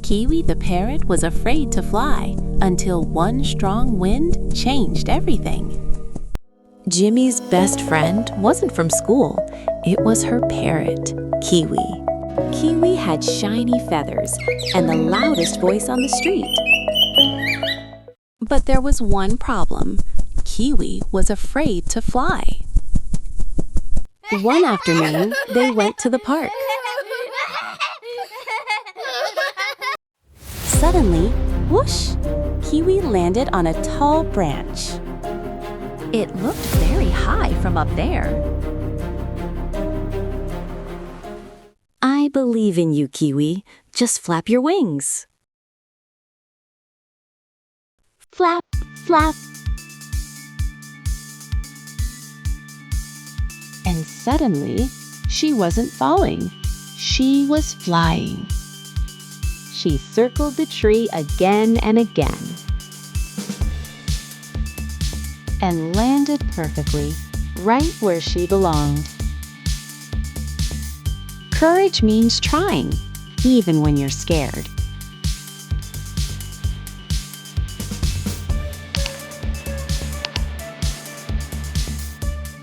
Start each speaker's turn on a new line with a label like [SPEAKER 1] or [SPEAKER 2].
[SPEAKER 1] Kiwi the parrot was afraid to fly until one strong wind changed everything. Jimmy's best friend wasn't from school. It was her parrot, Kiwi. Kiwi had shiny feathers and the loudest voice on the street. But there was one problem. Kiwi was afraid to fly. One afternoon, they went to the park. Suddenly, whoosh! Kiwi landed on a tall branch. It looked very high from up there. I believe in you, Kiwi. Just flap your wings. Flap, flap. And suddenly, she wasn't falling. She was flying. She circled the tree again and again and landed perfectly, right where she belonged. Courage means trying, even when you're scared.